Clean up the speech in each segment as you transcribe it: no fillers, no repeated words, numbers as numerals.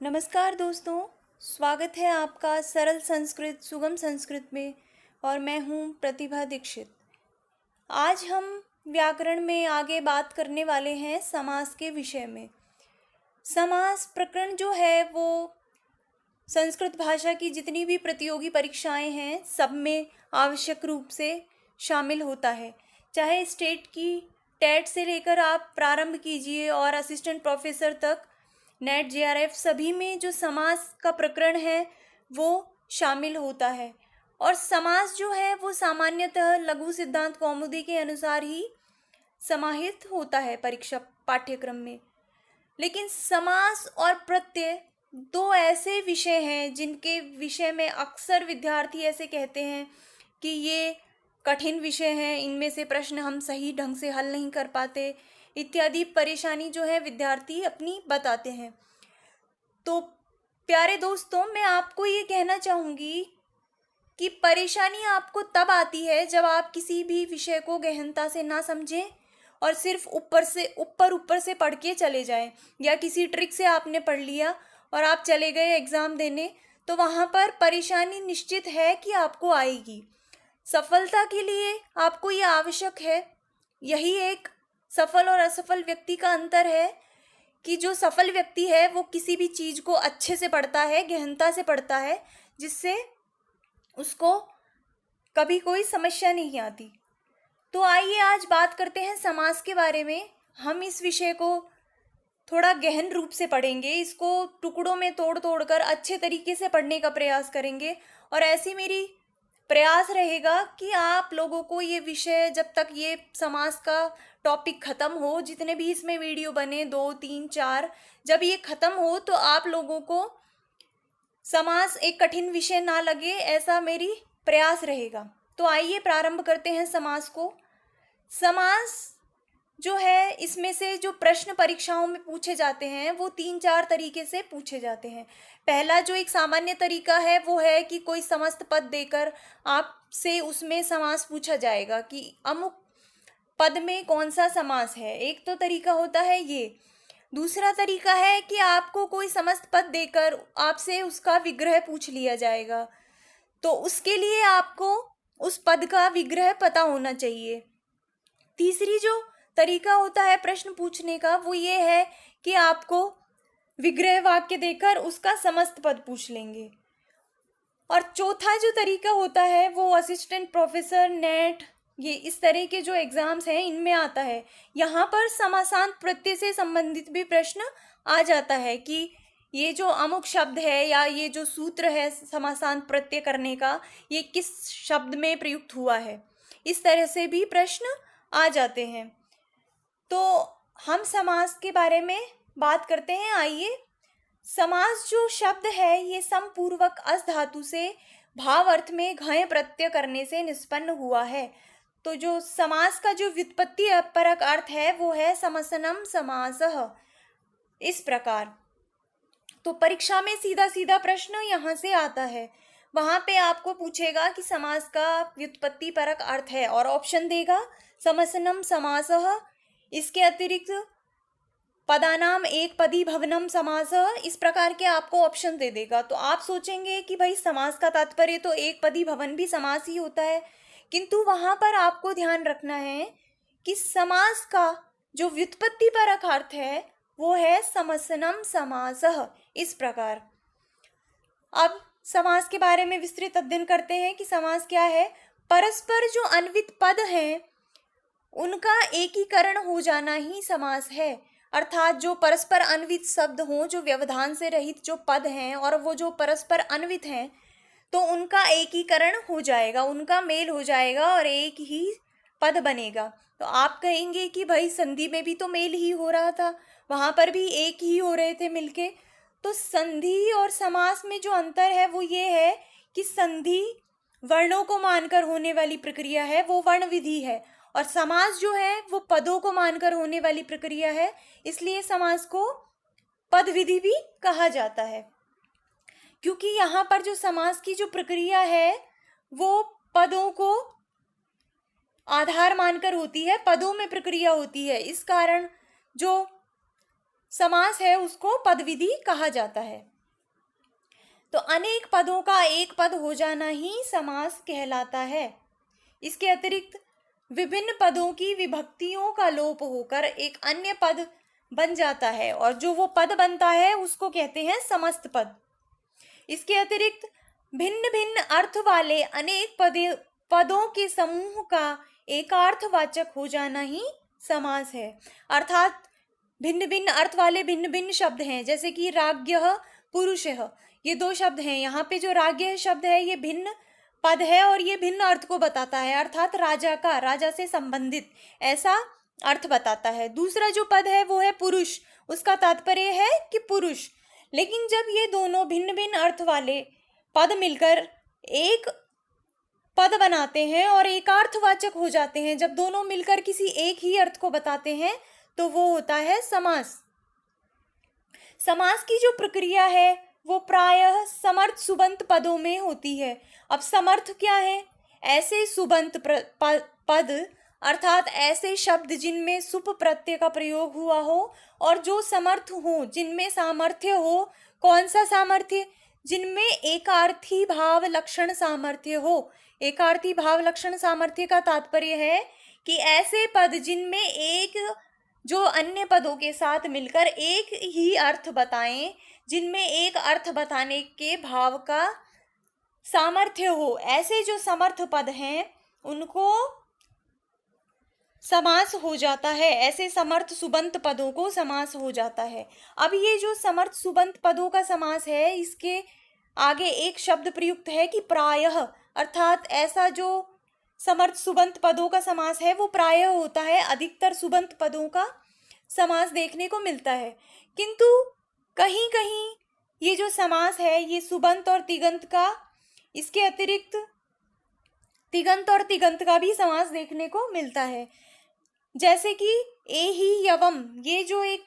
नमस्कार दोस्तों, स्वागत है आपका सरल संस्कृत सुगम संस्कृत में। और मैं हूँ प्रतिभा दीक्षित। आज हम व्याकरण में आगे बात करने वाले हैं समास के विषय में। समास प्रकरण जो है वो संस्कृत भाषा की जितनी भी प्रतियोगी परीक्षाएं हैं सब में आवश्यक रूप से शामिल होता है। चाहे स्टेट की टेट से लेकर आप प्रारंभ कीजिए और असिस्टेंट प्रोफेसर तक, नेट जेआरएफ सभी में जो समास का प्रकरण है वो शामिल होता है। और समास जो है वो सामान्यतः लघु सिद्धांत कौमुदी के अनुसार ही समाहित होता है परीक्षा पाठ्यक्रम में। लेकिन समास और प्रत्यय दो ऐसे विषय हैं जिनके विषय में अक्सर विद्यार्थी ऐसे कहते हैं कि ये कठिन विषय हैं, इनमें से प्रश्न हम सही ढंग से हल नहीं कर पाते इत्यादि परेशानी जो है विद्यार्थी अपनी बताते हैं। तो प्यारे दोस्तों, मैं आपको ये कहना चाहूँगी कि परेशानी आपको तब आती है जब आप किसी भी विषय को गहनता से ना समझें और सिर्फ ऊपर से पढ़ के चले जाएं, या किसी ट्रिक से आपने पढ़ लिया और आप चले गए एग्ज़ाम देने, तो वहाँ पर परेशानी निश्चित है कि आपको आएगी। सफलता के लिए आपको ये आवश्यक है, यही एक सफल और असफल व्यक्ति का अंतर है कि जो सफल व्यक्ति है वो किसी भी चीज़ को अच्छे से पढ़ता है, गहनता से पढ़ता है, जिससे उसको कभी कोई समस्या नहीं आती। तो आइए आज बात करते हैं समास के बारे में। हम इस विषय को थोड़ा गहन रूप से पढ़ेंगे, इसको टुकड़ों में तोड़ तोड़ कर अच्छे तरीके से पढ़ने का प्रयास करेंगे। और ऐसी मेरी प्रयास रहेगा कि आप लोगों को ये विषय, जब तक ये समास का टॉपिक ख़त्म हो, जितने भी इसमें वीडियो बने 2, 3, 4, जब ये ख़त्म हो तो आप लोगों को समास एक कठिन विषय ना लगे, ऐसा मेरी प्रयास रहेगा। तो आइए प्रारंभ करते हैं समास को। समास जो है, इसमें से जो प्रश्न परीक्षाओं में पूछे जाते हैं वो 3-4 तरीके से पूछे जाते हैं। पहला जो एक सामान्य तरीका है वो है कि कोई समस्त पद देकर आपसे उसमें समास पूछा जाएगा कि अमुक पद में कौन सा समास है। एक तो तरीका होता है ये। दूसरा तरीका है कि आपको कोई समस्त पद देकर आपसे उसका विग्रह पूछ लिया जाएगा, तो उसके लिए आपको उस पद का विग्रह पता होना चाहिए। तीसरी जो तरीका होता है प्रश्न पूछने का वो ये है कि आपको विग्रह वाक्य देकर उसका समस्त पद पूछ लेंगे। और चौथा जो तरीका होता है वो असिस्टेंट प्रोफेसर, नेट, ये इस तरह के जो एग्ज़ाम्स हैं इनमें आता है। यहाँ पर समासांत प्रत्यय से संबंधित भी प्रश्न आ जाता है कि ये जो अमुक शब्द है या ये जो सूत्र है समासांत प्रत्यय करने का, ये किस शब्द में प्रयुक्त हुआ है, इस तरह से भी प्रश्न आ जाते हैं। तो हम समास के बारे में बात करते हैं। आइए, समास जो शब्द है ये समपूर्वक अस धातु से भाव अर्थ में घय प्रत्यय करने से निष्पन्न हुआ है। तो जो समास का जो व्युत्पत्ति परक अर्थ है वो है समसनम समासः, इस प्रकार। तो परीक्षा में सीधा सीधा प्रश्न यहाँ से आता है। वहाँ पे आपको पूछेगा कि समास का व्युत्पत्ति परक अर्थ है और ऑप्शन देगा समसनम समासः। इसके अतिरिक्त पदानाम एक पदी भवनम समासः, इस प्रकार के आपको ऑप्शन दे देगा। तो आप सोचेंगे कि भाई समास का तात्पर्य तो एक पदी भवन भी समास ही होता है, किंतु वहाँ पर आपको ध्यान रखना है कि समास का जो व्युत्पत्ति परक अर्थ है वो है समसनम समासः, इस प्रकार। अब समास के बारे में विस्तृत अध्ययन करते हैं कि समास क्या है। परस्पर जो अन्वित पद हैं उनका एकीकरण हो जाना ही समास है। अर्थात जो परस्पर अन्वित शब्द हों, जो व्यवधान से रहित जो पद हैं और वो जो परस्पर अन्वित हैं, तो उनका एकीकरण हो जाएगा, उनका मेल हो जाएगा और एक ही पद बनेगा। तो आप कहेंगे कि भाई संधि में भी तो मेल ही हो रहा था, वहाँ पर भी एक ही हो रहे थे मिलके। तो संधि और समास में जो अंतर है वो ये है कि संधि वर्णों को मानकर होने वाली प्रक्रिया है, वो वर्ण विधि है, और समास जो है वो पदों को मानकर होने वाली प्रक्रिया है, इसलिए समास को पद विधि भी कहा जाता है। क्योंकि यहाँ पर जो समास की जो प्रक्रिया है वो पदों को आधार मानकर होती है, पदों में प्रक्रिया होती है। इस कारण जो समास है उसको पद विधि कहा जाता है। तो अनेक पदों का एक पद हो जाना ही समास कहलाता है। इसके अतिरिक्त विभिन्न पदों की विभक्तियों का लोप होकर एक अन्य पद बन जाता है और जो वो पद बनता है उसको कहते हैं समस्त पद। इसके अतिरिक्त भिन्न भिन्न अर्थ वाले अनेक पदों के समूह का एकार्थवाचक हो जाना ही समास है। अर्थात भिन्न भिन्न अर्थ वाले भिन्न भिन्न शब्द हैं, जैसे कि राज्ञः पुरुषः, ये दो शब्द हैं। यहाँ पे जो राज्ञः शब्द है ये भिन्न पद है और ये भिन्न अर्थ को बताता है, अर्थात राजा का, राजा से संबंधित ऐसा अर्थ बताता है। दूसरा जो पद है वो है पुरुष, उसका तात्पर्य है कि पुरुष। लेकिन जब ये दोनों भिन्न भिन्न अर्थ वाले पद मिलकर एक पद बनाते हैं और एकार्थवाचक हो जाते हैं, जब दोनों मिलकर किसी एक ही अर्थ को बताते हैं तो वो होता है समास। समास की जो प्रक्रिया है वो प्रायः समर्थ सुबंत पदों में होती है। अब समर्थ क्या है? ऐसे सुबंत पद अर्थात ऐसे शब्द जिनमें सुप प्रत्यय का प्रयोग हुआ हो और जो समर्थ हो, जिनमें सामर्थ्य हो। कौन सा सामर्थ्य? जिनमें एकार्थी भाव लक्षण सामर्थ्य हो। एकार्थी भाव लक्षण सामर्थ्य का तात्पर्य है कि ऐसे पद जिनमें एक जो अन्य पदों के साथ मिलकर एक ही अर्थ बताएं, जिनमें एक अर्थ बताने के भाव का सामर्थ्य हो, ऐसे जो समर्थ पद हैं उनको समास हो जाता है। ऐसे समर्थ सुबंत पदों को समास हो जाता है। अब ये जो समर्थ सुबंत पदों का समास है, इसके आगे एक शब्द प्रयुक्त है कि प्रायः, अर्थात ऐसा जो समर्थ सुबंत पदों का समास है वो प्रायः होता है। अधिकतर सुबंत पदों का समास देखने को मिलता है, किंतु कहीं कहीं ये जो समास है ये सुबंत और तिगंत का, इसके अतिरिक्त तिगंत और तिगंत का भी समास देखने को मिलता है। जैसे कि एहि यवम, ये जो एक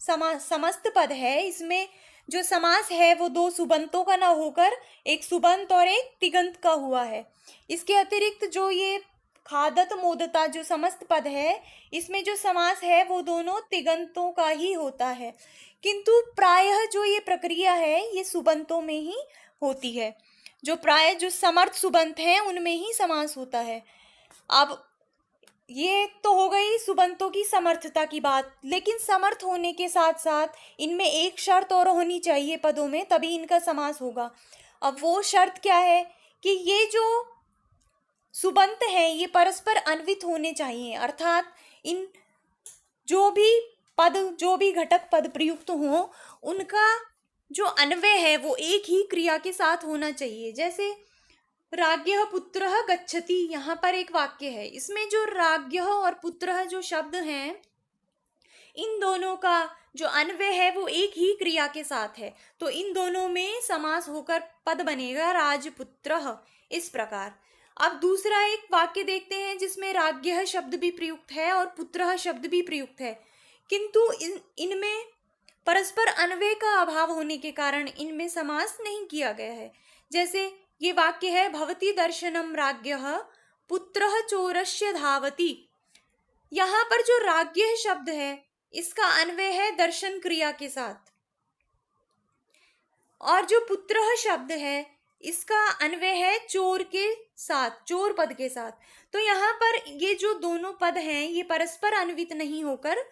समस्त पद है, इसमें जो समास है वो दो सुबंतों का ना होकर एक सुबंत और एक तिगंत का हुआ है। इसके अतिरिक्त जो ये खादत मोदता जो समस्त पद है, इसमें जो समास है वो दोनों तिगंतों का ही होता है, किंतु प्रायः जो ये प्रक्रिया है ये सुबंतों में ही होती है। जो प्राय जो समर्थ सुबंत हैं उनमें ही समास होता है। अब ये तो हो गई सुबंतों की समर्थता की बात, लेकिन समर्थ होने के साथ साथ इनमें एक शर्त और होनी चाहिए पदों में, तभी इनका समास होगा। अब वो शर्त क्या है कि ये जो सुबंत हैं ये परस्पर अन्वित होने चाहिए, अर्थात इन जो भी पद, जो भी घटक पद प्रयुक्त हों, उनका जो अन्वय है वो एक ही क्रिया के साथ होना चाहिए। जैसे राज्ञः पुत्रः गच्छति, यहाँ पर एक वाक्य है, इसमें जो राज्ञः और पुत्रः जो शब्द हैं, इन दोनों का जो अन्वय है वो एक ही क्रिया के साथ है, तो इन दोनों में समास होकर पद बनेगा राजपुत्रः, इस प्रकार। अब दूसरा एक वाक्य देखते हैं जिसमें राज्ञः शब्द भी प्रयुक्त है और पुत्रः शब्द भी प्रयुक्त है, किंतु इनमें परस्पर अन्वय का अभाव होने के कारण इनमें समास नहीं किया गया है। जैसे ये वाक्य है भवती दर्शनम राज्ञः पुत्रः चोरस्य धावति। यहाँ पर जो राज्ञः शब्द है इसका अन्वय है दर्शन क्रिया के साथ, और जो पुत्रः शब्द है इसका अन्वय है चोर के साथ, चोर पद के साथ। तो यहाँ पर ये जो दोनों पद हैं ये परस्पर अन्वित नहीं होकर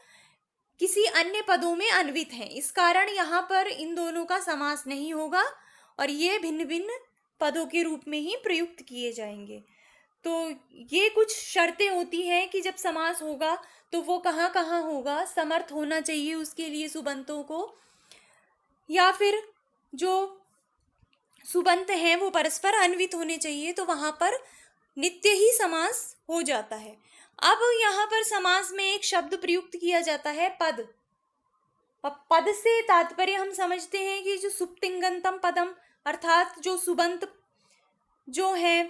किसी अन्य पदों में अन्वित हैं, इस कारण यहाँ पर इन दोनों का समास नहीं होगा और ये भिन्न भिन्न पदों के रूप में ही प्रयुक्त किए जाएंगे। तो ये कुछ शर्तें होती हैं कि जब समास होगा तो वो कहाँ कहाँ होगा। समर्थ होना चाहिए उसके लिए सुबंतों को, या फिर जो सुबंत हैं वो परस्पर अन्वित होने चाहिए, तो वहाँ पर नित्य ही समास हो जाता है। अब यहाँ पर समास में एक शब्द प्रयुक्त किया जाता है पद। पद से तात्पर्य हम समझते हैं कि जो सुप्तिंगंतम पदम, अर्थात जो सुबंत जो है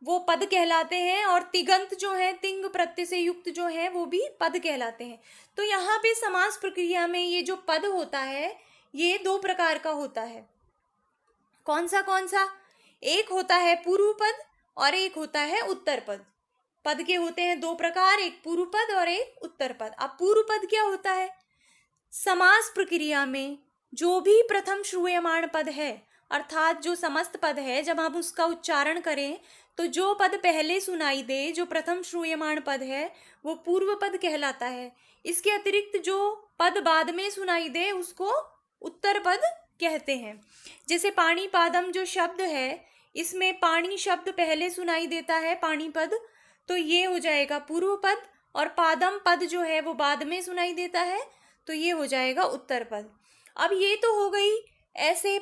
वो पद कहलाते हैं और तिगंत जो है तिंग प्रत्यय से युक्त जो है वो भी पद कहलाते हैं। तो यहाँ पे समास प्रक्रिया में ये जो पद होता है ये दो प्रकार का होता है। कौन सा? एक होता है पूर्व पद और एक होता है उत्तर पद। पद के होते हैं दो प्रकार, एक पूर्व पद और एक उत्तर पद। अब पूर्व पद क्या होता है? समास प्रक्रिया में जो भी प्रथम श्रूयमाण पद है, अर्थात जो समस्त पद है, जब हम उसका उच्चारण करें तो जो पद पहले सुनाई दे, जो प्रथम श्रूयमाण पद है, वो पूर्व पद कहलाता है। इसके अतिरिक्त जो पद बाद में सुनाई दे उसको उत्तर पद कहते हैं। जैसे पाणी पादम जो शब्द है, इसमें पाणी शब्द पहले सुनाई देता है, पाणी पद, तो ये हो जाएगा पूर्व पद, और पादम पद जो है वो बाद में सुनाई देता है, तो ये हो जाएगा उत्तर पद। अब ये तो हो गई ऐसे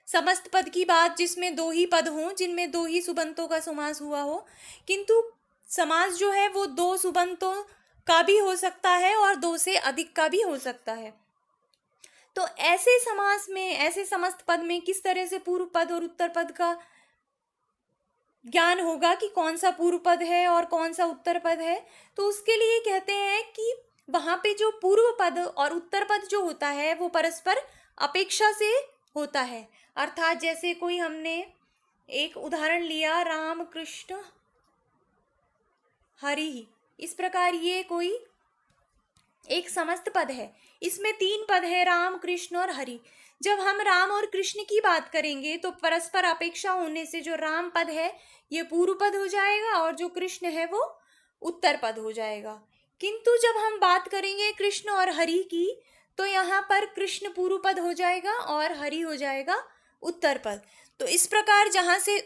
समस्त पद की बात जिसमें दो ही पद हों, जिनमें दो ही सुबंतों का समास हुआ हो, किंतु समास जो है वो दो सुबंतों का भी हो सकता है और दो से अधिक का भी हो सकता है। तो ऐसे समास में, ऐसे समस्त पद में किस तरह से पूर्व पद और उत्तर पद का ज्ञान होगा कि कौन सा पूर्व पद है और कौन सा उत्तर पद है? तो उसके लिए कहते हैं कि वहां पे जो पूर्व पद और उत्तर पद जो होता है वो परस्पर अपेक्षा से होता है। अर्थात जैसे कोई हमने एक उदाहरण लिया, राम कृष्ण हरि, इस प्रकार ये कोई एक समस्त पद है, इसमें तीन पद है, राम कृष्ण और हरि। जब हम राम और कृष्ण की बात करेंगे तो परस्पर अपेक्षा होने से जो राम पद है ये पूर्व पद हो जाएगा और जो कृष्ण है वो उत्तर पद हो जाएगा। किंतु जब हम बात करेंगे कृष्ण और हरि की तो यहाँ पर कृष्ण पूर्व पद हो जाएगा और हरि हो जाएगा उत्तर पद। तो इस प्रकार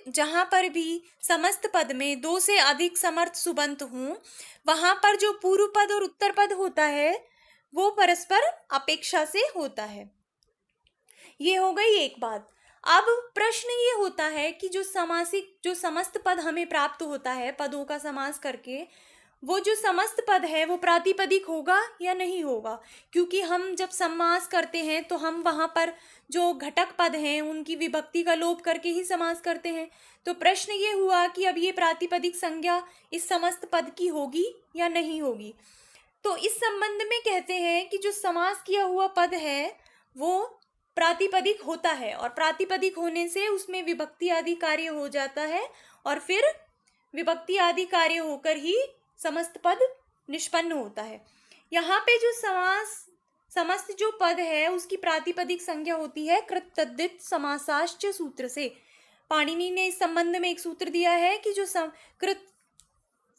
जहाँ पर भी समस्त पद में दो से अधिक समर्थ सुबंत हों, वहां पर जो पूर्व पद और उत्तर पद होता है वो परस्पर अपेक्षा से होता है। ये हो गई एक बात। अब प्रश्न ये होता है कि जो समस्त पद हमें प्राप्त होता है पदों का समास करके, वो जो समस्त पद है वो प्रातिपदिक होगा या नहीं होगा? क्योंकि हम जब समास करते हैं तो हम वहां पर जो घटक पद हैं उनकी विभक्ति का लोप करके ही समास करते हैं। तो प्रश्न ये हुआ कि अब ये प्रातिपदिक संज्ञा इस समस्त पद की होगी या नहीं होगी? तो इस संबंध में कहते हैं कि जो समास किया हुआ पद है वो प्रातिपदिक होता है और प्रातिपदिक होने से उसमें विभक्ति आदि कार्य हो जाता है और फिर विभक्ति आदि कार्य होकर ही समस्त पद निष्पन्न होता है। यहाँ पे जो समस्त जो पद है उसकी प्रातिपदिक संज्ञा होती है कृत तद्धित समासाश्च सूत्र से। पाणिनि ने इस संबंध में एक सूत्र दिया है कि जो कृत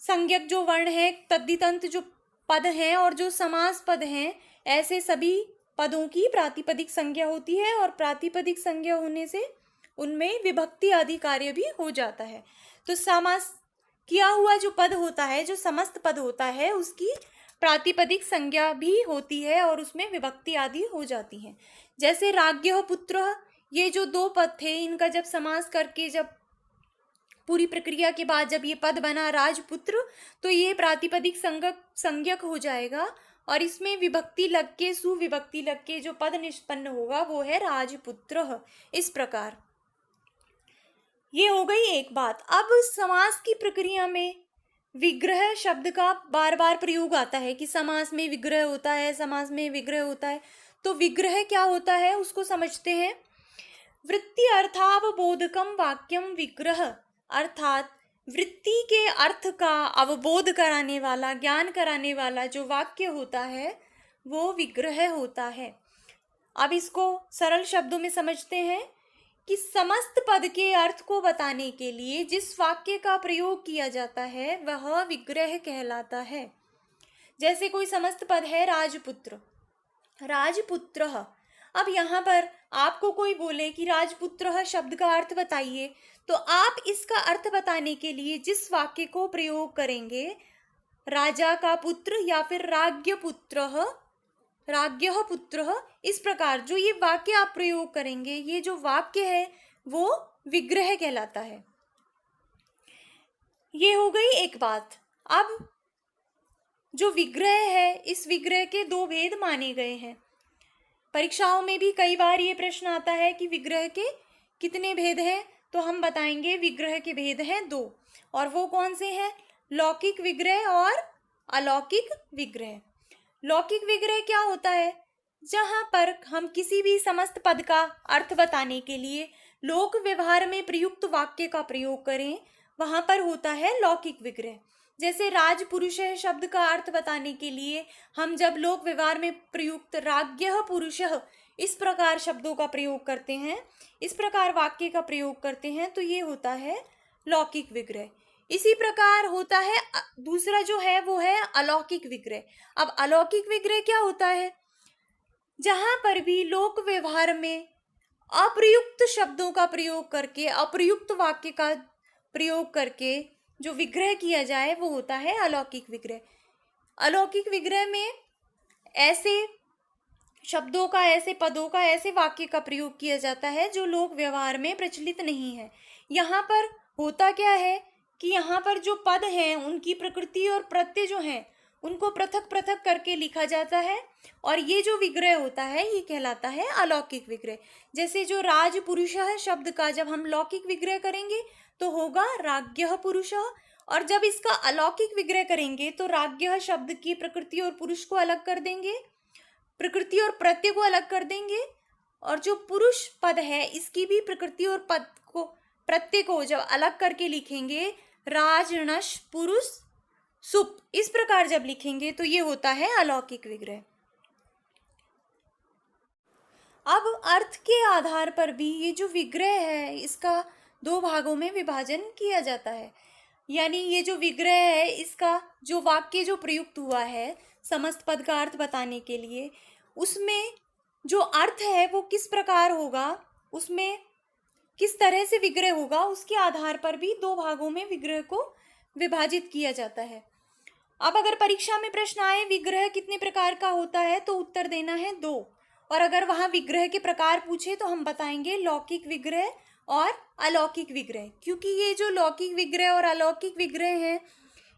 संज्ञक जो वर्ण है, तद्धितंत जो पद हैं और जो समास पद हैं, ऐसे सभी पदों की प्रातिपदिक संज्ञा होती है और प्रातिपदिक संज्ञा होने से उनमें विभक्ति आदि कार्य भी हो जाता है। तो समास किया हुआ जो पद होता है, जो समस्त पद होता है, उसकी प्रातिपदिक संज्ञा भी होती है और उसमें विभक्ति आदि हो जाती है। जैसे राज्ञः पुत्रः, ये जो दो पद थे इनका जब समास करके जब पूरी प्रक्रिया के बाद जब ये पद बना राजपुत्र, तो ये प्रातिपदिक संज्ञक हो जाएगा और इसमें विभक्ति लग के, सुविभक्ति लग के जो पद निष्पन्न होगा वो है राजपुत्र। इस प्रकार ये हो गई एक बात। अब समास की प्रक्रिया में विग्रह शब्द का बार बार प्रयोग आता है कि समास में विग्रह होता है, समास में विग्रह होता है। तो विग्रह क्या होता है उसको समझते हैं। वृत्ति अर्थावबोधकम वाक्यम विग्रह, अर्थात वृत्ति के अर्थ का अवबोध कराने वाला, ज्ञान कराने वाला जो वाक्य होता है वो विग्रह होता है। अब इसको सरल शब्दों में समझते हैं कि समस्त पद के अर्थ को बताने के लिए जिस वाक्य का प्रयोग किया जाता है वह विग्रह कहलाता है। जैसे कोई समस्त पद है राजपुत्र, राजपुत्रः। अब यहाँ पर आपको कोई बोले कि राजपुत्रः शब्द का अर्थ बताइए, तो आप इसका अर्थ बताने के लिए जिस वाक्य को प्रयोग करेंगे, राजा का पुत्र या फिर राज्ञ पुत्रः, राज्ञः पुत्रः, इस प्रकार जो ये वाक्य आप प्रयोग करेंगे, ये जो वाक्य है वो विग्रह कहलाता है। ये हो गई एक बात। अब जो विग्रह है, इस विग्रह के दो भेद माने गए हैं। परीक्षाओं में भी कई बार ये प्रश्न आता है कि विग्रह के कितने भेद हैं, तो हम बताएंगे विग्रह के भेद हैं दो, और वो कौन से हैं? लौकिक विग्रह और अलौकिक विग्रह। लौकिक विग्रह क्या होता है? जहाँ पर हम किसी भी समस्त पद का अर्थ बताने के लिए लोक व्यवहार में प्रयुक्त वाक्य का प्रयोग करें, वहां पर होता है लौकिक विग्रह। जैसे राजपुरुषः शब्द का अर्थ बताने के लिए हम जब लोक व्यवहार में प्रयुक्त राज्ञः पुरुषः इस प्रकार शब्दों का प्रयोग करते हैं, इस प्रकार वाक्य का प्रयोग करते हैं, तो ये होता है लौकिक विग्रह। इसी प्रकार होता है दूसरा जो है वो है अलौकिक विग्रह। अब अलौकिक विग्रह क्या होता है? जहां पर भी लोक व्यवहार में अप्रयुक्त शब्दों का प्रयोग करके, अप्रयुक्त वाक्य का प्रयोग करके जो विग्रह किया जाए वो होता है अलौकिक विग्रह। अलौकिक विग्रह में ऐसे शब्दों का, ऐसे पदों का, ऐसे वाक्य का प्रयोग किया जाता है जो लोक व्यवहार में प्रचलित नहीं है। यहाँ पर होता क्या है कि यहाँ पर जो पद हैं उनकी प्रकृति और प्रत्यय जो हैं उनको पृथक पृथक करके लिखा जाता है, और ये जो विग्रह होता है ये कहलाता है अलौकिक विग्रह। जैसे जो राजपुरुषः शब्द का जब हम लौकिक विग्रह करेंगे तो होगा राज्ञः पुरुषः, और जब इसका अलौकिक विग्रह करेंगे तो राज्ञः शब्द की प्रकृति और पुरुष को अलग कर देंगे, प्रकृति और प्रत्यय को अलग कर देंगे, और जो पुरुष पद है इसकी भी प्रकृति और पद को, प्रत्यय को जब अलग करके लिखेंगे, राजनश पुरुष सुप, इस प्रकार जब लिखेंगे तो ये होता है अलौकिक विग्रह। अब अर्थ के आधार पर भी ये जो विग्रह है इसका दो भागों में विभाजन किया जाता है। यानी ये जो विग्रह है इसका जो वाक्य जो प्रयुक्त हुआ है समस्त पद का अर्थ बताने के लिए, उसमें जो अर्थ है वो किस प्रकार होगा, उसमें किस तरह से विग्रह होगा, उसके आधार पर भी दो भागों में विग्रह को विभाजित किया जाता है। अब अगर परीक्षा में प्रश्न आए विग्रह कितने प्रकार का होता है तो उत्तर देना है 2, और अगर वहां विग्रह के प्रकार पूछे तो हम बताएंगे लौकिक विग्रह और अलौकिक विग्रह। क्योंकि ये जो लौकिक विग्रह और अलौकिक विग्रह है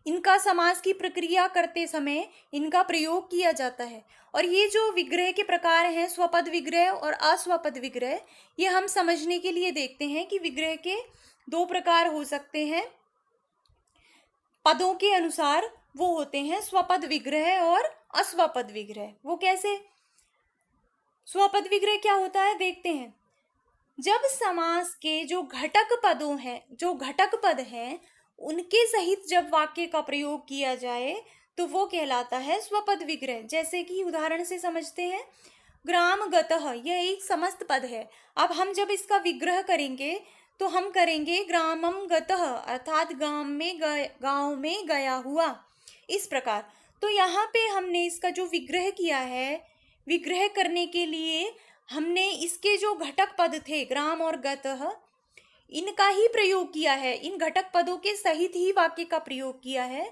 इनका समास की प्रक्रिया करते समय इनका प्रयोग किया जाता है, और ये जो विग्रह के प्रकार हैं स्वपद विग्रह और अस्वपद विग्रह, ये हम समझने के लिए देखते हैं कि विग्रह के 2 प्रकार हो सकते हैं पदों के अनुसार, वो होते हैं स्वपद विग्रह और अस्वपद विग्रह। वो कैसे? स्वपद विग्रह क्या होता है देखते हैं। जब समास के जो घटक पदों हैं, जो घटक पद हैं उनके सहित जब वाक्य का प्रयोग किया जाए तो वो कहलाता है स्वपद विग्रह। जैसे कि उदाहरण से समझते हैं, ग्राम गतः, यह एक समस्त पद है। अब हम जब इसका विग्रह करेंगे तो हम करेंगे ग्रामम गतः, अर्थात गांव में गया हुआ, इस प्रकार। तो यहाँ पे हमने इसका जो विग्रह किया है, विग्रह करने के लिए हमने इसके जो घटक पद थे ग्राम और गतः, इनका ही प्रयोग किया है, इन घटक पदों के सहित ही वाक्य का प्रयोग किया है,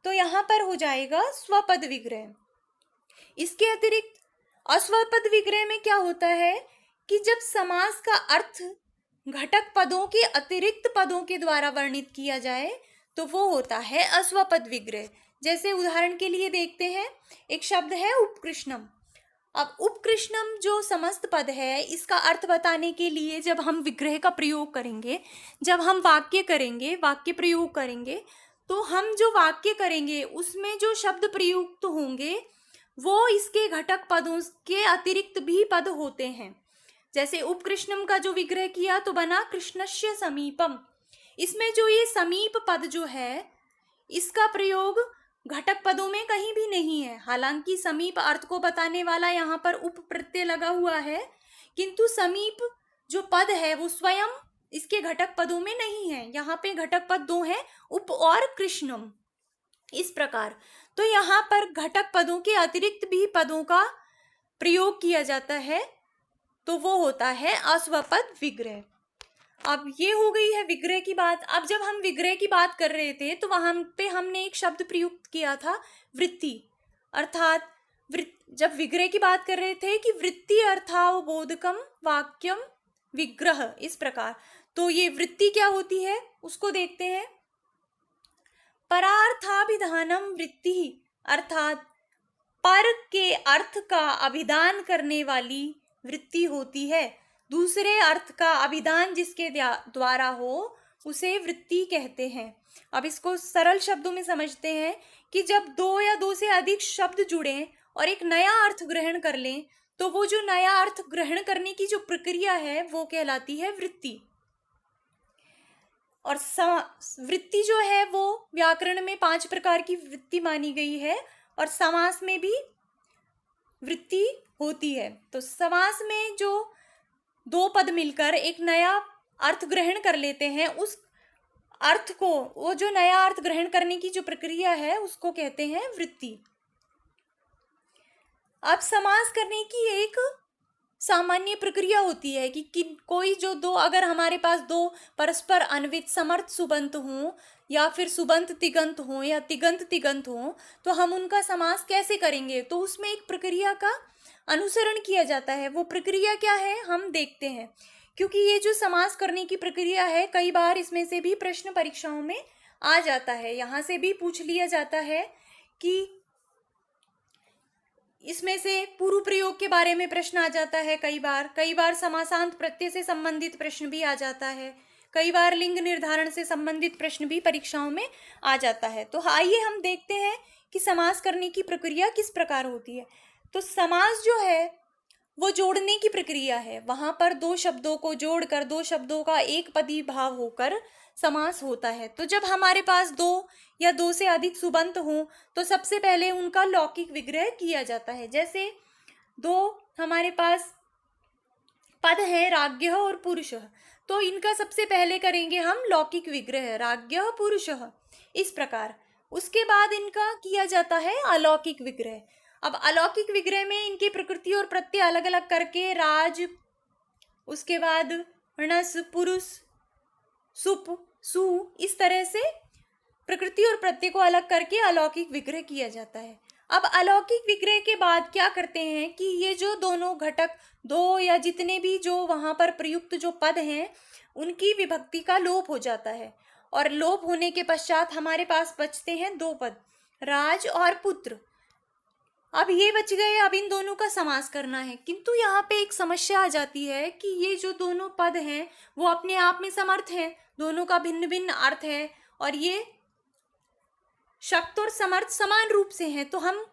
तो यहाँ पर हो जाएगा स्वपद विग्रह। इसके अतिरिक्त अस्वपद विग्रह में क्या होता है कि जब समास का अर्थ घटक पदों के अतिरिक्त पदों के द्वारा वर्णित किया जाए तो वो होता है अस्वपद विग्रह। जैसे उदाहरण के लिए देखते हैं, एक शब्द है उपकृष्णम। अब उपकृष्णम जो समस्त पद है इसका अर्थ बताने के लिए जब हम विग्रह का प्रयोग करेंगे, जब हम वाक्य करेंगे, वाक्य प्रयोग करेंगे, तो हम जो वाक्य करेंगे उसमें जो शब्द प्रयुक्त होंगे वो इसके घटक पदों के अतिरिक्त भी पद होते हैं। जैसे उपकृष्णम का जो विग्रह किया तो बना कृष्णस्य समीपम। इसमें जो ये समीप पद जो है इसका प्रयोग घटक पदों में कहीं भी नहीं है। हालांकि समीप अर्थ को बताने वाला यहाँ पर उप प्रत्यय लगा हुआ है, किंतु समीप जो पद है वो स्वयं इसके घटक पदों में नहीं है। यहाँ पे घटक पद 2 हैं, उप और कृष्णम, इस प्रकार। तो यहाँ पर घटक पदों के अतिरिक्त भी पदों का प्रयोग किया जाता है, तो वो होता है अस्वपद विग्रह। अब ये हो गई है विग्रह की बात। अब जब हम विग्रह की बात कर रहे थे तो वहां पे हमने एक शब्द प्रयुक्त किया था वृत्ति, अर्थात जब विग्रह की बात कर रहे थे कि वृत्ति अर्थावबोधकम वाक्यम विग्रह, इस प्रकार। तो ये वृत्ति क्या होती है उसको देखते हैं। परार्थाभिधानम वृत्ति, अर्थात पर के अर्थ का अभिधान करने वाली वृत्ति होती है। दूसरे अर्थ का अभिधान जिसके द्वारा हो उसे वृत्ति कहते हैं। अब इसको सरल शब्दों में समझते हैं कि जब 2 या 2 से अधिक शब्द जुड़ें और एक नया अर्थ ग्रहण कर लें तो वो जो नया अर्थ ग्रहण करने की जो प्रक्रिया है वो कहलाती है वृत्ति। और वृत्ति जो है वो व्याकरण में 5 प्रकार की वृत्ति मानी गई है और समास में भी वृत्ति होती है। तो समास में जो दो पद मिलकर एक नया अर्थ ग्रहण कर लेते हैं, उस अर्थ को, वो जो नया अर्थ ग्रहण करने की जो प्रक्रिया है उसको कहते हैं वृत्ति। अब समास करने की एक सामान्य प्रक्रिया होती है कि कोई जो दो, अगर हमारे पास दो परस्पर अन्वित समर्थ सुबंत हों या फिर सुबंत तिगंत हों या तिगंत तिगंत हों, तो हम उनका समास कैसे करेंगे। तो उसमें एक प्रक्रिया का अनुसरण किया जाता है। वो प्रक्रिया क्या है हम देखते हैं, क्योंकि ये जो समास करने की प्रक्रिया है कई बार इसमें से भी प्रश्न परीक्षाओं में आ जाता है। यहाँ से भी पूछ लिया जाता है कि इसमें से पूर्व प्रयोग के बारे में प्रश्न आ जाता है। कई बार समासांत प्रत्यय से संबंधित प्रश्न भी आ जाता है। कई बार लिंग निर्धारण से संबंधित प्रश्न भी परीक्षाओं में आ जाता है। तो आइए हम देखते हैं कि समास करने की प्रक्रिया किस प्रकार होती है। तो समास जो है वो जोड़ने की प्रक्रिया है। वहां पर दो शब्दों को जोड़कर, दो शब्दों का एक पदी भाव होकर समास होता है। तो जब हमारे पास दो या दो से अधिक सुबंत हों तो सबसे पहले उनका लौकिक विग्रह किया जाता है। जैसे दो हमारे पास पद है राज्ञः और पुरुषः, तो इनका सबसे पहले करेंगे हम लौकिक विग्रह, राज्ञः पुरुषः, इस प्रकार। उसके बाद इनका किया जाता है अलौकिक विग्रह। अब अलौकिक विग्रह में इनकी प्रकृति और प्रत्यय अलग अलग करके राज, उसके बाद णस, पुरुष, सुप, सु, इस तरह से प्रकृति और प्रत्यय को अलग करके अलौकिक विग्रह किया जाता है। अब अलौकिक विग्रह के बाद क्या करते हैं कि ये जो दोनों घटक, दो या जितने भी जो वहां पर प्रयुक्त जो पद हैं उनकी विभक्ति का लोप हो जाता है, और लोप होने के पश्चात हमारे पास बचते हैं दो पद, राज और पुत्र। अब ये बच गए, अब इन दोनों का समास करना है। किंतु यहाँ पे एक समस्या आ जाती है कि ये जो दोनों पद हैं वो अपने आप में समर्थ हैं, दोनों का भिन्न भिन्न अर्थ है और ये शक्त और समर्थ समान रूप से हैं। तो हम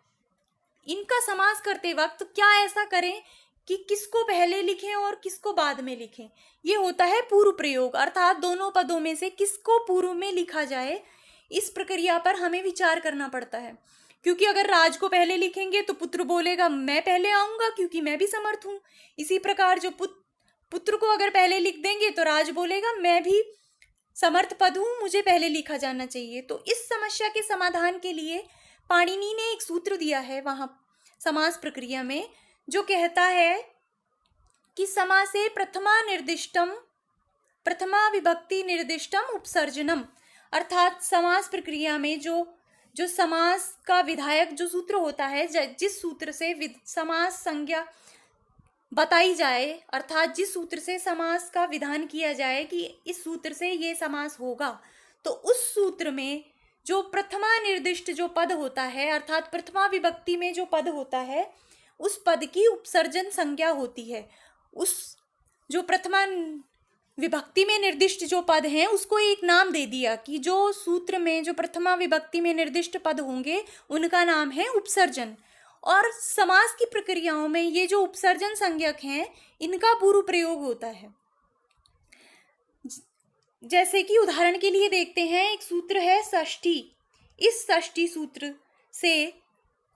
इनका समास करते वक्त क्या ऐसा करें कि किसको पहले लिखें और किसको बाद में लिखें। ये होता है पूर्व प्रयोग, अर्थात दोनों पदों में से किसको पूर्व में लिखा जाए, इस प्रक्रिया पर हमें विचार करना पड़ता है। क्योंकि अगर राज को पहले लिखेंगे तो पुत्र बोलेगा मैं पहले आऊंगा क्योंकि मैं भी समर्थ हूं। इसी प्रकार जो पुत्र को अगर पहले लिख देंगे तो राज बोलेगा मैं भी समर्थ पद हूं, मुझे पहले लिखा जाना चाहिए। तो इस समस्या के समाधान के लिए पाणिनि ने एक सूत्र दिया है वहां समास प्रक्रिया में, जो कहता है कि समासे प्रथमा विभक्ति निर्दिष्टम उपसर्जनम, अर्थात समास प्रक्रिया में जो समास का विधायक जो सूत्र होता है, जिस सूत्र से समास संज्ञा बताई जाए, अर्थात जिस सूत्र से समास का विधान किया जाए कि इस सूत्र से ये समास होगा, तो उस सूत्र में जो प्रथमा निर्दिष्ट जो पद होता है, अर्थात प्रथमा विभक्ति में जो पद होता है, उस पद की उपसर्जन संज्ञा होती है। उस जो प्रथमा विभक्ति में निर्दिष्ट जो पद हैं उसको एक नाम दे दिया कि जो सूत्र में जो प्रथमा विभक्ति में निर्दिष्ट पद होंगे उनका नाम है उपसर्जन। और समास की प्रक्रियाओं में ये जो उपसर्जन संज्ञक हैं इनका पूर्व प्रयोग होता है। जैसे कि उदाहरण के लिए देखते हैं, एक सूत्र है षष्ठी। इस षष्ठी सूत्र से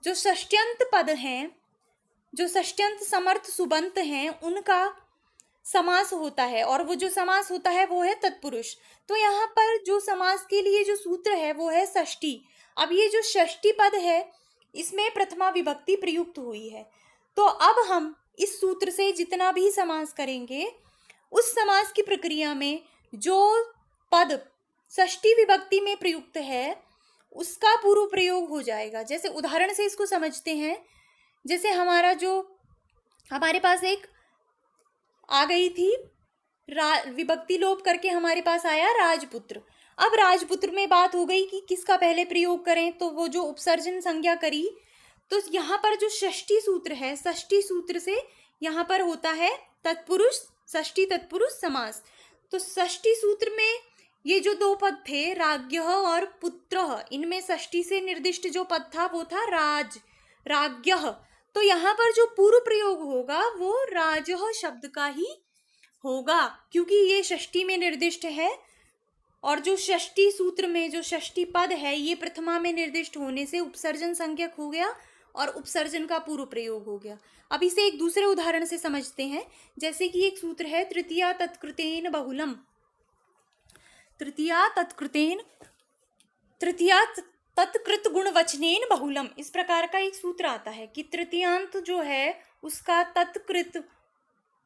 जो षष्ट्यंत पद हैं, जो षष्ट्यंत समर्थ सुबंत हैं, उनका समास होता है और वो जो समास होता है वो है तत्पुरुष। तो यहाँ पर जो समास के लिए जो सूत्र है वो है षष्ठी। अब ये जो षष्ठी पद है इसमें प्रथमा विभक्ति प्रयुक्त हुई है। तो अब हम इस सूत्र से जितना भी समास करेंगे उस समास की प्रक्रिया में जो पद षष्ठी विभक्ति में प्रयुक्त है उसका पूर्व प्रयोग हो जाएगा। जैसे उदाहरण से इसको समझते हैं, जैसे हमारे पास एक आ गई थी विभक्ति लोप करके हमारे पास आया राजपुत्र। अब राजपुत्र में बात हो गई कि किसका पहले प्रयोग करें, तो वो जो उपसर्जन संज्ञा करी, तो यहाँ पर जो षष्ठी सूत्र है, षष्ठी सूत्र से यहाँ पर होता है तत्पुरुष, षष्ठी तत्पुरुष समास। तो षष्ठी सूत्र में ये जो दो पद थे राज्ञः और पुत्रः, इनमें षष्ठी से निर्दिष्ट जो पद था वो था राज, राज्ञः। तो यहाँ पर जो पूर्व प्रयोग होगा वो राजः शब्द का ही होगा, क्योंकि ये षष्ठी में निर्दिष्ट है और जो षष्ठी सूत्र में जो षष्ठी पद है ये प्रथमा में निर्दिष्ट होने से उपसर्जन संज्ञक हो गया और उपसर्जन का पूर्व प्रयोग हो गया। अब इसे एक दूसरे उदाहरण से समझते हैं। जैसे कि एक सूत्र है तृतीया तत्कृतेन बहुलम, तृतीया तत्कृत गुणवचनेन बहुलम, इस प्रकार का एक सूत्र आता है कि तृतीयांत जो है उसका तत्कृत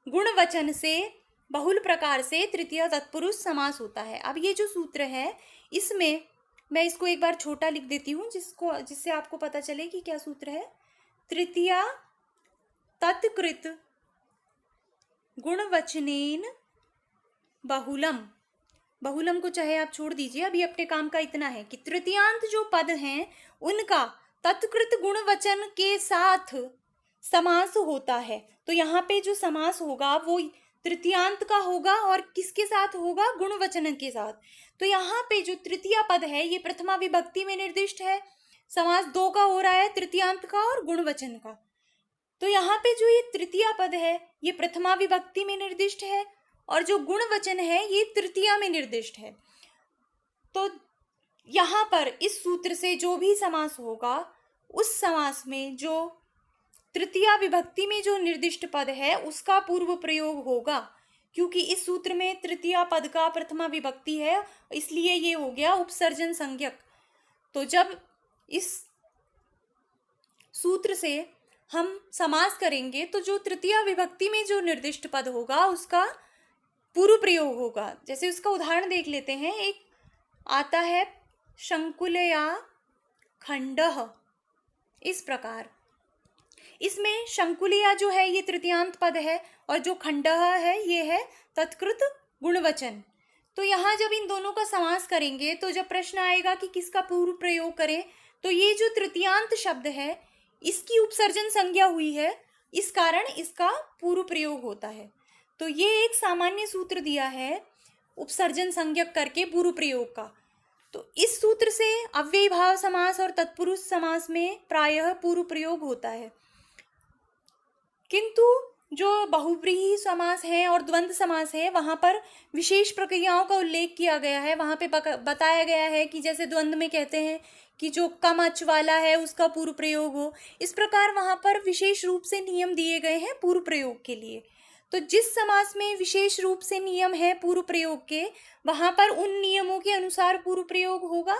गुणवचन से बहुल प्रकार से तृतीय तत्पुरुष समास होता है। अब ये जो सूत्र है इसमें मैं इसको एक बार छोटा लिख देती हूँ जिससे आपको पता चले कि क्या सूत्र है। तृतीया तत्कृत गुणवचनेन बहुलम, बहुलम को चाहे आप छोड़ दीजिए, अभी अपने काम का इतना है कि तृतीयांत जो पद हैं उनका तत्कृत गुणवचन के साथ समास होता है। तो यहाँ पे जो समास होगा वो तृतीयांत का होगा और किसके साथ होगा? गुणवचन के साथ। तो यहाँ पे जो तृतीया पद है ये प्रथमा विभक्ति में निर्दिष्ट है, समास दो का हो रहा है, तृतीयांत का और गुणवचन का। तो यहाँ पे जो ये तृतीया पद है ये प्रथमा विभक्ति में निर्दिष्ट है और जो गुणवचन है ये तृतीया में निर्दिष्ट है। तो यहाँ पर इस सूत्र से जो भी समास होगा उस समास में जो तृतीया विभक्ति में जो निर्दिष्ट पद है उसका पूर्व प्रयोग होगा, क्योंकि इस सूत्र में तृतीया पद का प्रथमा विभक्ति है, इसलिए ये हो गया उपसर्जन संज्ञक। तो जब इस सूत्र से हम समास करेंगे तो जो तृतीया विभक्ति में जो निर्दिष्ट पद होगा उसका पूर्व प्रयोग होगा। जैसे उसका उदाहरण देख लेते हैं। एक आता है शंकुलया खंडः, इस प्रकार इसमें शंकुलिया जो है ये तृतीयांत पद है और जो खंडः है ये है तत्कृत गुणवचन। तो यहाँ जब इन दोनों का समास करेंगे तो जब प्रश्न आएगा कि किसका पूर्व प्रयोग करें, तो ये जो तृतीयांत शब्द है इसकी उपसर्जन संज्ञा हुई है, इस कारण इसका पूर्व प्रयोग होता है। तो ये एक सामान्य सूत्र दिया है उपसर्जन संज्ञक करके पूर्व प्रयोग का। तो इस सूत्र से अव्ययी भाव समास और तत्पुरुष समास में प्रायः पूर्व प्रयोग होता है, किंतु जो बहुव्रीहि समास है और द्वंद्व समास है वहाँ पर विशेष प्रक्रियाओं का उल्लेख किया गया है। वहाँ पे बताया गया है कि जैसे द्वंद्व में कहते हैं कि जो कम अच वाला है उसका पूर्व प्रयोग हो, इस प्रकार वहाँ पर विशेष रूप से नियम दिए गए हैं पूर्व प्रयोग के लिए। तो जिस समास में विशेष रूप से नियम है पूर्व प्रयोग के, वहाँ पर उन नियमों के अनुसार पूर्व प्रयोग होगा,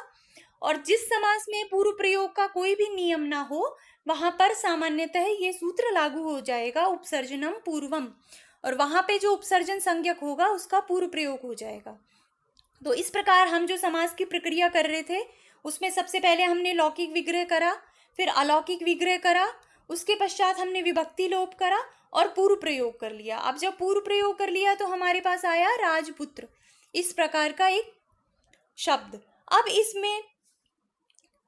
और जिस समास में पूर्व प्रयोग का कोई भी नियम ना हो वहाँ पर सामान्यतः ये सूत्र लागू हो जाएगा उपसर्जनम पूर्वम, और वहाँ पे जो उपसर्जन संज्ञक होगा उसका पूर्व प्रयोग हो जाएगा। तो इस प्रकार हम जो समास की प्रक्रिया कर रहे थे उसमें सबसे पहले हमने लौकिक विग्रह करा, फिर अलौकिक विग्रह करा, उसके पश्चात हमने विभक्ति लोप करा और पूर्व प्रयोग कर लिया। अब जब पूर्व प्रयोग कर लिया तो हमारे पास आया राजपुत्र, इस प्रकार का एक शब्द। अब इसमें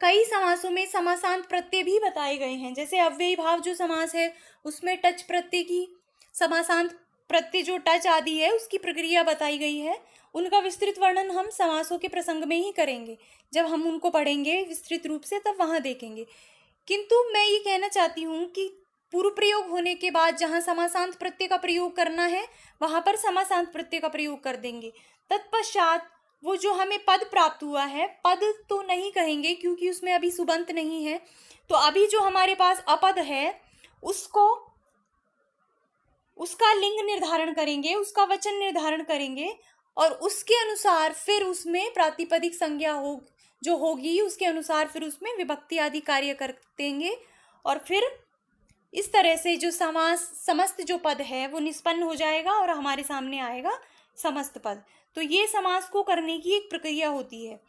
कई समासों में समासांत प्रत्यय भी बताए गए हैं। जैसे अव्ययी भाव जो समास है उसमें टच प्रत्यय की, समासांत प्रत्यय जो टच आदि है उसकी प्रक्रिया बताई गई है। उनका विस्तृत वर्णन हम समासों के प्रसंग में ही करेंगे, जब हम उनको पढ़ेंगे विस्तृत रूप से तब वहाँ देखेंगे। किंतु मैं ये कहना चाहती हूँ कि पूर्व प्रयोग होने के बाद जहाँ समासांत प्रत्यय का प्रयोग करना है वहाँ पर समासांत प्रत्यय का प्रयोग कर देंगे। तत्पश्चात वो जो हमें पद प्राप्त हुआ है, पद तो नहीं कहेंगे क्योंकि उसमें अभी सुबंत नहीं है, तो अभी जो हमारे पास अपद है उसका लिंग निर्धारण करेंगे, उसका वचन निर्धारण करेंगे और उसके अनुसार फिर उसमें प्रातिपदिक संज्ञा जो होगी उसके अनुसार फिर उसमें विभक्ति आदि कार्य कर देंगे, और फिर इस तरह से जो समस्त जो पद है वो निष्पन्न हो जाएगा और हमारे सामने आएगा समस्त पद। तो ये समास को करने की एक प्रक्रिया होती है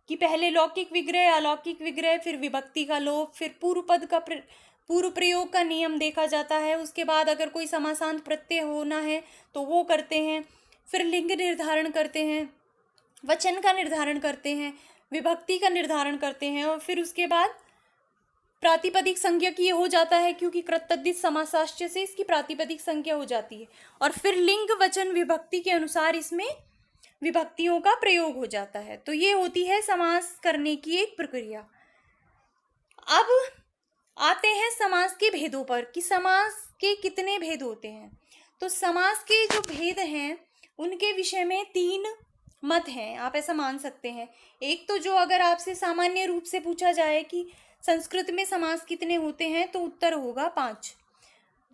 कि पहले लौकिक विग्रह, अलौकिक विग्रह, फिर विभक्ति का लोप, फिर पूर्व पद का पूर्व प्रयोग का नियम देखा जाता है। उसके बाद अगर कोई समासांत प्रत्यय होना है तो वो करते हैं, फिर लिंग निर्धारण करते हैं, वचन का निर्धारण करते हैं, विभक्ति का निर्धारण करते हैं, और फिर उसके बाद प्रातिपदिक संज्ञा की हो जाता है क्योंकि कृतद्धित समासाश्च से इसकी प्रातिपदिक संज्ञा हो जाती है, और फिर लिंग वचन विभक्ति के अनुसार इसमें विभक्तियों का प्रयोग हो जाता है। तो ये होती है समास करने की एक प्रक्रिया। अब आते हैं समास के भेदों पर कि समास के कितने भेद होते हैं। तो समास के जो भेद हैं उनके विषय में 3 मत हैं, आप ऐसा मान सकते हैं। एक तो जो अगर आपसे सामान्य रूप से पूछा जाए कि संस्कृत में समास कितने होते हैं, तो उत्तर होगा 5।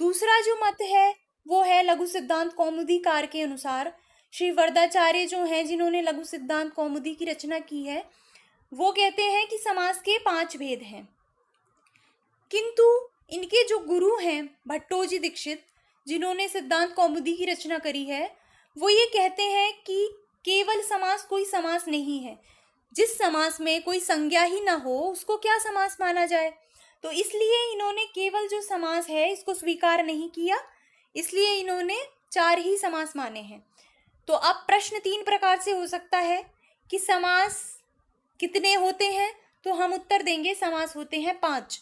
दूसरा जो मत है वो है लघु सिद्धांत कौमुदीकार के अनुसार। श्री वरदाचार्य जो हैं, जिन्होंने लघु सिद्धांत कौमुदी की रचना की है, वो कहते हैं कि समास के 5 भेद हैं। किंतु इनके जो गुरु हैं भट्टोजी दीक्षित, जिन्होंने सिद्धांत कौमुदी की रचना करी है, वो ये कहते हैं कि केवल समास कोई समास नहीं है। जिस समास में कोई संज्ञा ही ना हो उसको क्या समास माना जाए। तो इसलिए इन्होंने केवल जो समास है इसको स्वीकार नहीं किया, इसलिए इन्होंने 4 ही समास माने हैं। तो अब प्रश्न 3 प्रकार से हो सकता है कि समास कितने होते हैं, तो हम उत्तर देंगे समास होते हैं 5।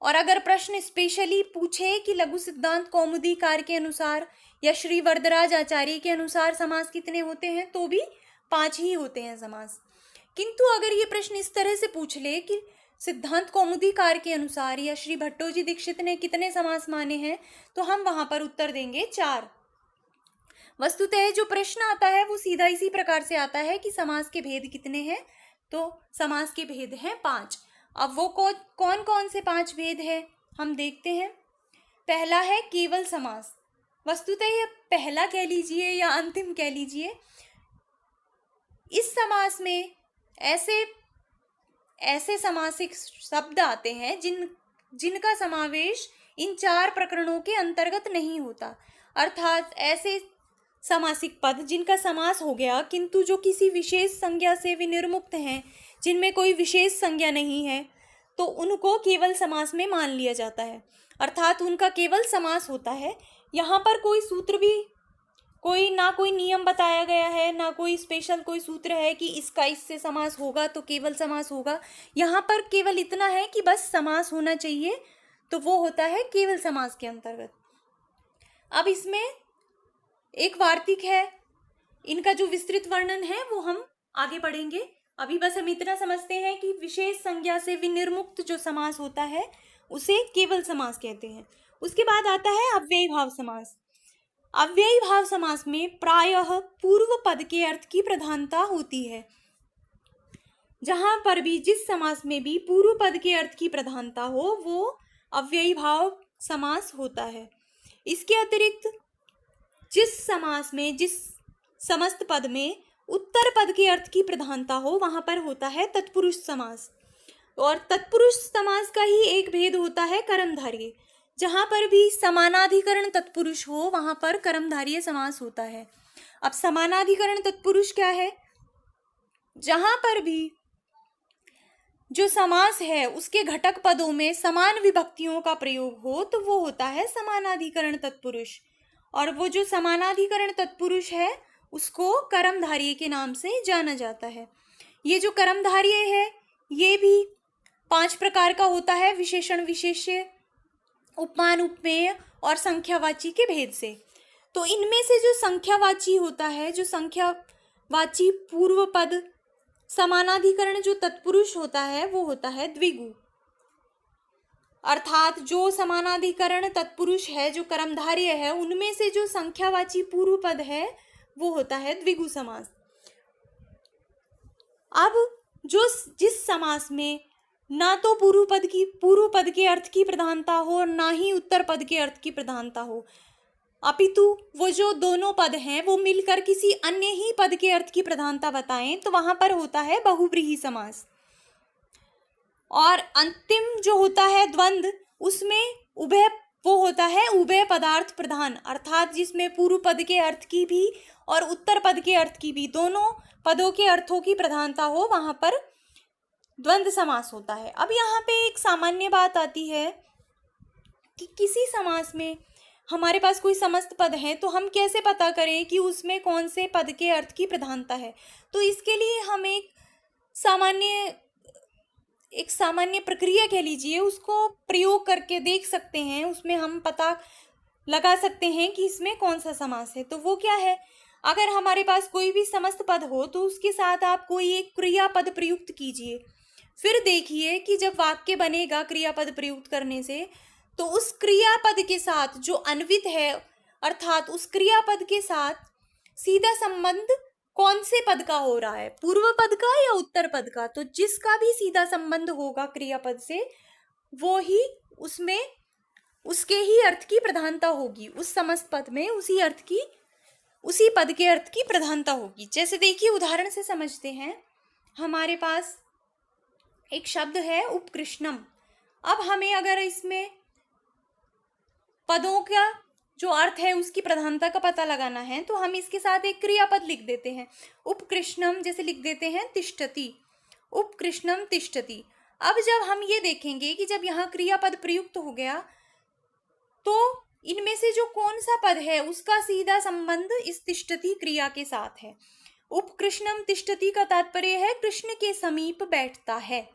और अगर प्रश्न स्पेशली पूछे कि लघु सिद्धांत कौमुदीकार के अनुसार या श्री वरदराज आचार्य के अनुसार समास कितने होते हैं, तो भी 5 ही होते हैं समास। किंतु अगर ये प्रश्न इस तरह से पूछ ले कि सिद्धांत कौमुदीकार के अनुसार या श्री भट्टोजी दीक्षित ने कितने समास माने हैं, तो हम वहां पर उत्तर देंगे 4। वस्तुतः जो प्रश्न आता है वो सीधा इसी प्रकार से आता है कि समास के भेद कितने हैं, तो समास के भेद हैं 5। अब वो कौन कौन से 5 भेद हैं हम देखते हैं। पहला है केवल समास। वस्तुतः ये पहला कह लीजिए या अंतिम कह लीजिए, इस समास में ऐसे समासिक शब्द आते हैं जिनका समावेश इन 4 प्रकरणों के अंतर्गत नहीं होता। अर्थात ऐसे समासिक पद जिनका समास हो गया किंतु जो किसी विशेष संज्ञा से विनिर्मुक्त हैं, जिनमें कोई विशेष संज्ञा नहीं है, तो उनको केवल समास में मान लिया जाता है। अर्थात उनका केवल समास होता है। यहाँ पर कोई सूत्र भी कोई नियम बताया गया है, ना कोई स्पेशल कोई सूत्र है कि इसका इससे समास होगा तो केवल समास होगा। यहाँ पर केवल इतना है कि बस समास होना चाहिए, तो वो होता है केवल समास के अंतर्गत। अब इसमें एक वार्तिक है, इनका जो विस्तृत वर्णन है वो हम आगे पढ़ेंगे। अभी बस हम इतना समझते हैं कि विशेष संज्ञा से विनिर्मुक्त जो समास होता है उसे केवल समास कहते हैं। उसके बाद आता है अव्ययी भाव समास। अव्ययी भाव समास में प्रायः पूर्व पद के अर्थ की प्रधानता होती है। जहां पर भी जिस समास में भी पूर्व पद के अर्थ की प्रधानता हो वो अव्ययी भाव समास होता है। इसके अतिरिक्त जिस समास में जिस समस्त पद में उत्तर पद के अर्थ की प्रधानता हो वहां पर होता है तत्पुरुष समास। और तत्पुरुष समास का ही एक भेद होता है कर्मधारय। जहां पर भी समानाधिकरण तत्पुरुष हो वहां पर कर्मधारय समास होता है। अब समानाधिकरण तत्पुरुष क्या है? जहां पर भी जो समास है उसके घटक पदों में समान विभक्तियों का प्रयोग हो तो वो होता है समानाधिकरण तत्पुरुष। और वो जो समानाधिकरण तत्पुरुष है उसको कर्मधारय के नाम से जाना जाता है। ये जो कर्मधारय है ये भी 5 प्रकार का होता है, विशेषण विशेष्य, उपमान उपमेय और संख्यावाची के भेद से। तो इनमें से जो संख्यावाची होता है, जो संख्यावाची पूर्व पद समानाधिकरण जो तत्पुरुष होता है वो होता है द्विगु। अर्थात जो समानाधिकरण तत्पुरुष है, जो कर्मधारय है, उनमें से जो संख्यावाची पूर्व पद है वो होता है द्विगु समास। अब जिस समास में ना तो पूर्व पद के अर्थ की प्रधानता हो और ना ही उत्तर पद के अर्थ की प्रधानता हो, अपितु वो जो दोनों पद हैं वो मिलकर किसी अन्य ही पद के अर्थ की प्रधानता बताएं, तो वहां पर होता है बहुव्रीहि समास। और अंतिम जो होता है द्वंद्व, उसमें वो होता है उभय पदार्थ प्रधान। अर्थात जिसमें पूर्व पद के अर्थ की भी और उत्तर पद के अर्थ की भी, दोनों पदों के अर्थों की प्रधानता हो, वहां पर द्वंद्व समास होता है। अब यहाँ पे एक सामान्य बात आती है कि किसी समास में हमारे पास कोई समस्त पद है तो हम कैसे पता करें कि उसमें कौन से पद के अर्थ की प्रधानता है। तो इसके लिए हम एक सामान्य प्रक्रिया कह लीजिए, उसको प्रयोग करके देख सकते हैं। उसमें हम पता लगा सकते हैं कि इसमें कौन सा समास है। तो वो क्या है, अगर हमारे पास कोई भी समस्त पद हो तो उसके साथ आप कोई एक क्रियापद प्रयुक्त कीजिए। फिर देखिए कि जब वाक्य बनेगा क्रियापद प्रयुक्त करने से, तो उस क्रियापद के साथ जो अन्वित है, अर्थात उस क्रियापद के साथ सीधा संबंध कौन से पद का हो रहा है, पूर्व पद का या उत्तर पद का। तो जिसका भी सीधा संबंध होगा क्रियापद से वो ही उसमें उसके ही अर्थ की प्रधानता होगी, उस समस्त पद में उसी पद के अर्थ की प्रधानता होगी। जैसे देखिए उदाहरण से समझते हैं, हमारे पास एक शब्द है उपकृष्णम। अब हमें अगर इसमें पदों का जो अर्थ है उसकी प्रधानता का पता लगाना है तो हम इसके साथ एक क्रियापद लिख देते हैं। उपकृष्णम जैसे लिख देते हैं तिष्ठति, उपकृष्णम तिष्ठति। अब जब हम ये देखेंगे कि जब यहाँ क्रियापद प्रयुक्त हो गया तो इनमें से जो कौन सा पद है उसका सीधा संबंध इस तिष्ठति क्रिया के साथ है। उपकृष्णम तिष्ठति का तात्पर्य है कृष्ण के समीप बैठता है।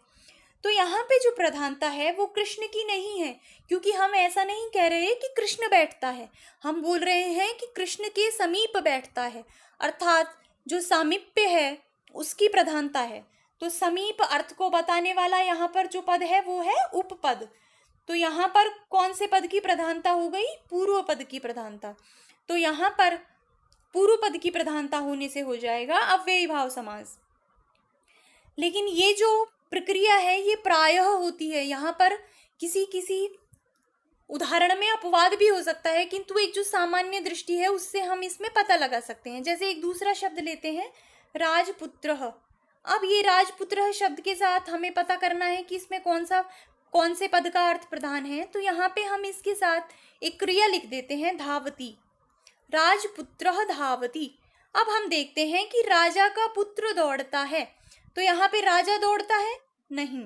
तो यहाँ पे जो प्रधानता है वो कृष्ण की नहीं है, क्योंकि हम ऐसा नहीं कह रहे कि कृष्ण बैठता है, हम बोल रहे हैं कि कृष्ण के समीप बैठता है, अर्थात जो सामीप्य है उसकी प्रधानता है। तो समीप अर्थ को बताने वाला यहाँ पर जो पद है वो है उपपद। तो यहाँ पर कौन से पद की प्रधानता हो गई, पूर्व पद की प्रधानता। तो यहाँ पर पूर्व पद की प्रधानता होने से हो जाएगा अव्ययी भाव समास। लेकिन ये जो प्रक्रिया है ये प्रायः होती है, यहाँ पर किसी उदाहरण में अपवाद भी हो सकता है, किंतु एक जो सामान्य दृष्टि है उससे हम इसमें पता लगा सकते हैं। जैसे एक दूसरा शब्द लेते हैं राजपुत्र। अब ये राजपुत्र शब्द के साथ हमें पता करना है कि इसमें कौन से पद का अर्थ प्रधान है। तो यहाँ पे हम इसके साथ एक क्रिया लिख देते हैं धावती, राजपुत्र धावती। अब हम देखते हैं कि राजा का पुत्र दौड़ता है, तो यहाँ पे राजा दौड़ता है नहीं,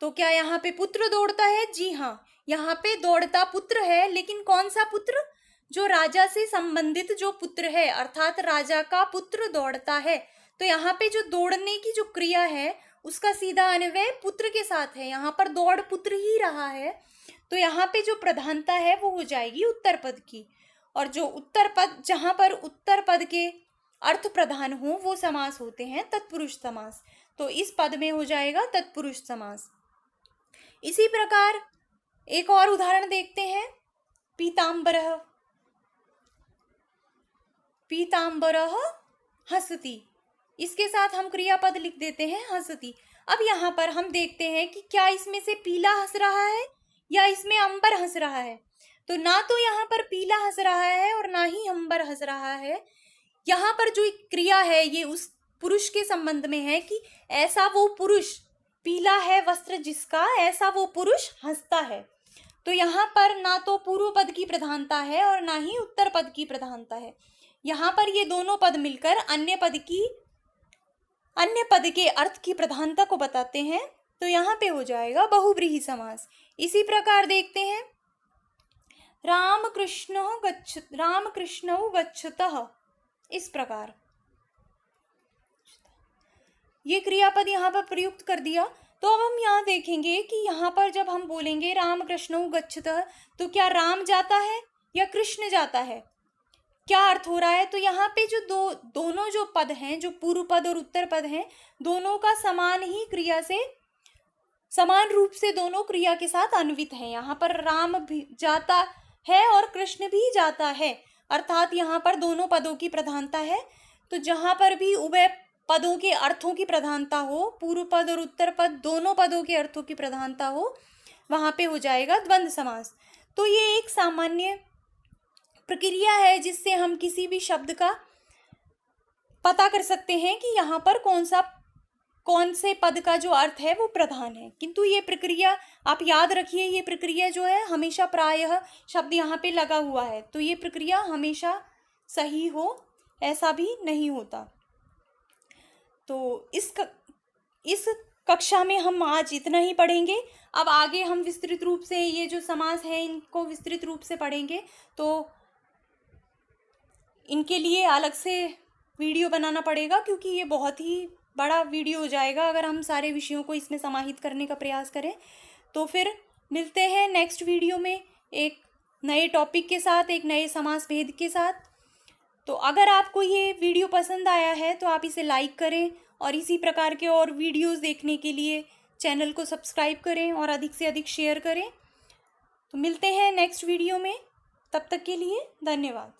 तो क्या यहाँ पे पुत्र दौड़ता है, जी हाँ, यहाँ पे दौड़ता पुत्र है। लेकिन कौन सा पुत्र, जो राजा से संबंधित जो पुत्र है, अर्थात राजा का पुत्र दौड़ता है। तो यहाँ पे जो दौड़ने की जो क्रिया है उसका सीधा अन्वय पुत्र के साथ है, यहाँ पर दौड़ पुत्र ही रहा है। तो यहाँ पे जो प्रधानता है वो हो जाएगी उत्तर पद की, और जो उत्तर पद, जहाँ पर उत्तर पद के अर्थ प्रधान हो वो समास होते हैं तत्पुरुष समास। तो इस पद में हो जाएगा तत्पुरुष समास। इसी प्रकार एक और उदाहरण देखते हैं, पीतांबरः, पीतांबरः हसति। इसके साथ हम क्रियापद लिख देते हैं हसति। अब यहाँ पर हम देखते हैं कि क्या इसमें से पीला हंस रहा है या इसमें अंबर हंस रहा है। तो ना तो यहाँ पर पीला हंस रहा है और ना ही अंबर हंस रहा है। यहाँ पर जो क्रिया है ये उस पुरुष के संबंध में है कि ऐसा वो पुरुष, पीला है वस्त्र जिसका, ऐसा वो पुरुष हंसता है। तो यहाँ पर ना तो पूर्व पद की प्रधानता है और ना ही उत्तर पद की प्रधानता है। यहाँ पर ये दोनों पद मिलकर अन्य पद के अर्थ की प्रधानता को बताते हैं। तो यहाँ पे हो जाएगा बहुव्रीहि समास। इसी प्रकार देखते हैं रामकृष्णौ गच्छतः, इस प्रकार ये क्रियापद यहाँ पर प्रयुक्त कर दिया। तो अब हम यहाँ देखेंगे कि यहाँ पर जब हम बोलेंगे रामकृष्णौ गच्छतः, तो क्या राम जाता है या कृष्ण जाता है, क्या अर्थ हो रहा है। तो यहाँ पे जो दोनों जो पद हैं, जो पूर्व पद और उत्तर पद हैं, दोनों का समान रूप से दोनों क्रिया के साथ अन्वित है। यहाँ पर राम भी जाता है और कृष्ण भी जाता है, अर्थात यहाँ पर दोनों पदों की प्रधानता है। तो जहाँ पर भी उभय पदों के अर्थों की प्रधानता हो, पूर्व पद और उत्तर पद दोनों पदों के अर्थों की प्रधानता हो, वहाँ पे हो जाएगा द्वंद्व समास। तो ये एक सामान्य प्रक्रिया है जिससे हम किसी भी शब्द का पता कर सकते हैं कि यहाँ पर कौन से पद का जो अर्थ है वो प्रधान है। किंतु ये प्रक्रिया आप याद रखिए, ये प्रक्रिया जो है हमेशा प्रायः शब्द यहाँ पे लगा हुआ है, तो ये प्रक्रिया हमेशा सही हो ऐसा भी नहीं होता। तो इस कक्षा में हम आज इतना ही पढ़ेंगे। अब आगे हम विस्तृत रूप से ये जो समास है इनको विस्तृत रूप से पढ़ेंगे। तो इनके लिए अलग से वीडियो बनाना पड़ेगा, क्योंकि ये बहुत ही बड़ा वीडियो हो जाएगा अगर हम सारे विषयों को इसमें समाहित करने का प्रयास करें। तो फिर मिलते हैं नेक्स्ट वीडियो में एक नए टॉपिक के साथ, एक नए समास भेद के साथ। तो अगर आपको ये वीडियो पसंद आया है तो आप इसे लाइक करें, और इसी प्रकार के और वीडियोस देखने के लिए चैनल को सब्सक्राइब करें और अधिक से अधिक शेयर करें। तो मिलते हैं नेक्स्ट वीडियो में, तब तक के लिए धन्यवाद।